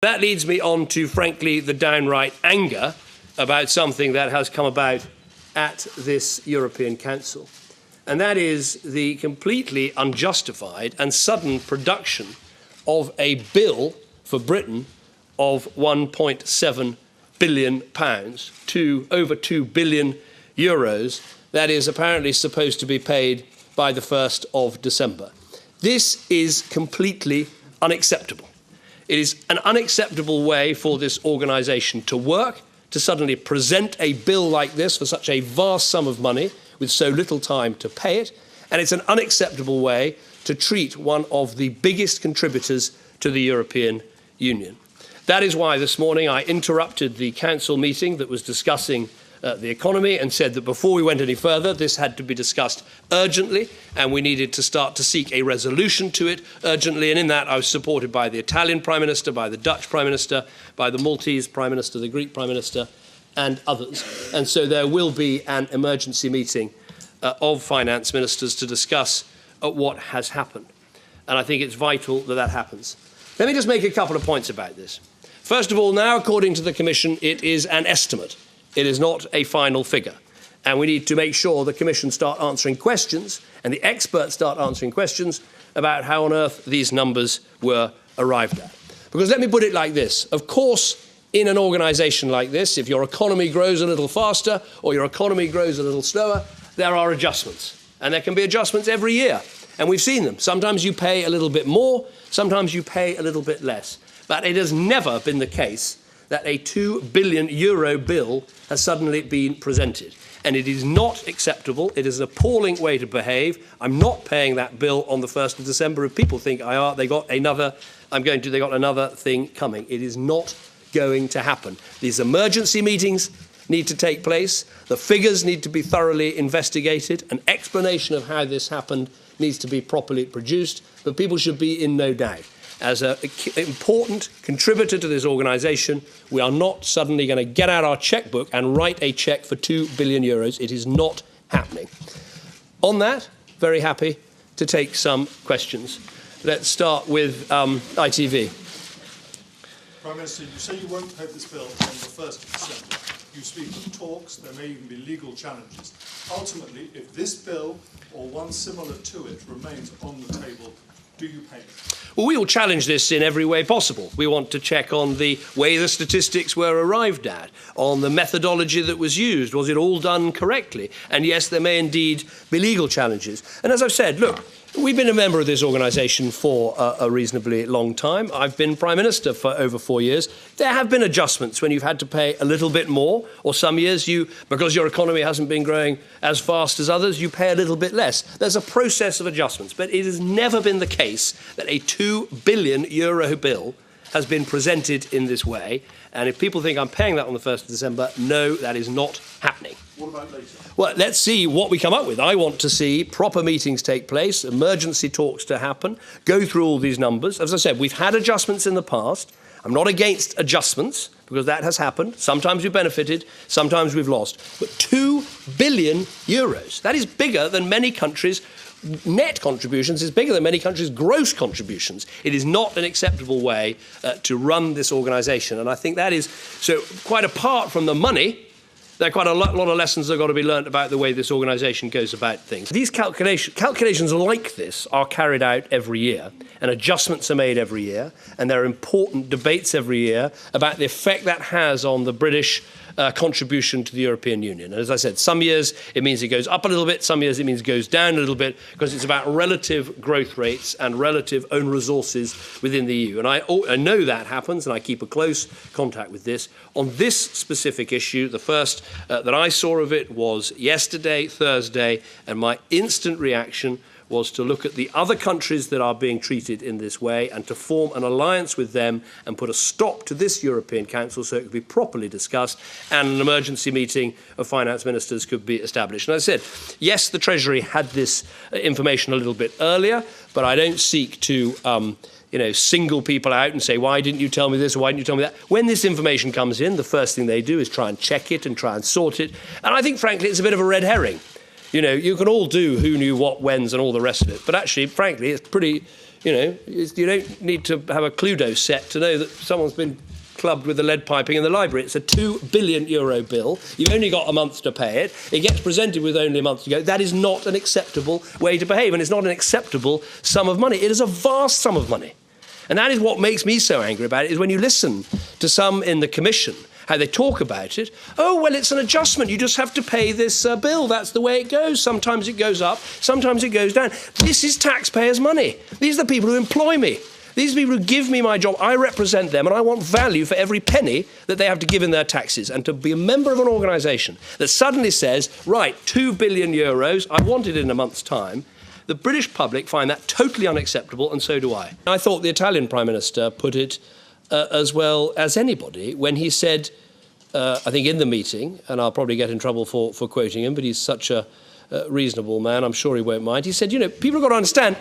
That leads me on to, frankly, the downright anger about something that has come about at this European Council. And that is the completely unjustified and sudden production of a bill for Britain of £1.7 billion to over €2 billion that is apparently supposed to be paid by the 1st of December. This is completely unacceptable. It is an unacceptable way for this organisation to work, to suddenly present a bill like this for such a vast sum of money with so little time to pay it, and it's an unacceptable way to treat one of the biggest contributors to the European Union. That is why this morning I interrupted the Council meeting that was discussing the economy and said that before we went any further, this had to be discussed urgently and we needed to start to seek a resolution to it urgently. And in that, I was supported by the Italian Prime Minister, by the Dutch Prime Minister, by the Maltese Prime Minister, the Greek Prime Minister, and others. And so there will be an emergency meeting of finance ministers to discuss what has happened. And I think it's vital that that happens. Let me just make a couple of points about this. First of all, now, according to the Commission, it is an estimate. It is not a final figure. And we need to make sure the Commission start answering questions and the experts start answering questions about how on earth these numbers were arrived at. Because let me put it like this. Of course, in an organisation like this, if your economy grows a little faster or your economy grows a little slower, there are adjustments. And there can be adjustments every year. And we've seen them. Sometimes you pay a little bit more, sometimes you pay a little bit less. But it has never been the case that a €2 billion bill has suddenly been presented. And it is not acceptable. It is an appalling way to behave. I'm not paying that bill on the 1st of December. If people think I are, they got another thing coming. It is not going to happen. These emergency meetings need to take place. The figures need to be thoroughly investigated. An explanation of how this happened needs to be properly produced. But people should be in no doubt. As an important contributor to this organisation, we are not suddenly going to get out our chequebook and write a cheque for €2 billion. It is not happening. On that, very happy to take some questions. Let's start with ITV. Prime Minister, you say you won't pay this bill on the 1st of December. You speak of talks, there may even be legal challenges. Ultimately, if this bill or one similar to it remains on the table, do you pay it? Well, we will challenge this in every way possible. We want to check on the way the statistics were arrived at, on the methodology that was used. Was it all done correctly? And yes, there may indeed be legal challenges. And as I've said, look, we've been a member of this organisation for a reasonably long time. I've been Prime Minister for over 4 years. There have been adjustments when you've had to pay a little bit more, or some years because your economy hasn't been growing as fast as others, you pay a little bit less. There's a process of adjustments, but it has never been the case that a €2 billion bill has been presented in this way. And if people think I'm paying that on the 1st of December, no, that is not happening. What about later? Well, let's see what we come up with. I want to see proper meetings take place, emergency talks to happen, go through all these numbers. As I said, we've had adjustments in the past. I'm not against adjustments, because that has happened. Sometimes we've benefited, sometimes we've lost. But €2 billion, that is bigger than many countries' net contributions, is bigger than many countries' gross contributions. It is not an acceptable way to run this organisation. And I think that is, so quite apart from the money, there are quite a lot of lessons that have got to be learnt about the way this organisation goes about things. These calculations like this are carried out every year, and adjustments are made every year, and there are important debates every year about the effect that has on the British contribution to the European Union. And as I said, some years it means it goes up a little bit, some years it means it goes down a little bit, because it's about relative growth rates and relative own resources within the EU. And I know that happens, and I keep a close contact with this. On this specific issue, the first that I saw of it was yesterday, Thursday, and my instant reaction was to look at the other countries that are being treated in this way and to form an alliance with them and put a stop to this European Council so it could be properly discussed and an emergency meeting of finance ministers could be established. And I said, yes, the Treasury had this information a little bit earlier, but I don't seek to single people out and say, why didn't you tell me this or why didn't you tell me that? When this information comes in, the first thing they do is try and check it and try and sort it. And I think, frankly, it's a bit of a red herring. You know, you can all do who knew what, whens and all the rest of it. But actually, frankly, it's pretty You know, you don't need to have a Cluedo set to know that someone's been clubbed with the lead piping in the library. It's a €2 billion bill. You've only got a month to pay it. It gets presented with only a month to go. That is not an acceptable way to behave, and it's not an acceptable sum of money. It is a vast sum of money. And that is what makes me so angry about it, is when you listen to some in the Commission, how they talk about it. Oh, well, it's an adjustment. You just have to pay this bill. That's the way it goes. Sometimes it goes up, sometimes it goes down. This is taxpayers' money. These are the people who employ me. These are the people who give me my job. I represent them, and I want value for every penny that they have to give in their taxes. And to be a member of an organisation that suddenly says, right, €2 billion, I want it in a month's time, the British public find that totally unacceptable, and so do I. I thought the Italian Prime Minister put it as well as anybody when he said, I think in the meeting, and I'll probably get in trouble for quoting him, but he's such a reasonable man, I'm sure he won't mind. He said, you know, people have got to understand,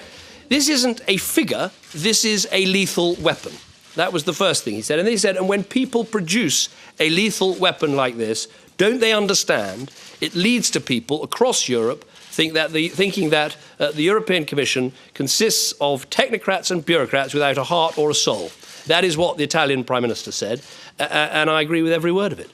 this isn't a figure, this is a lethal weapon. That was the first thing he said. And then he said, and when people produce a lethal weapon like this, don't they understand it leads to people across Europe thinking that the European Commission consists of technocrats and bureaucrats without a heart or a soul. That is what the Italian Prime Minister said, and I agree with every word of it.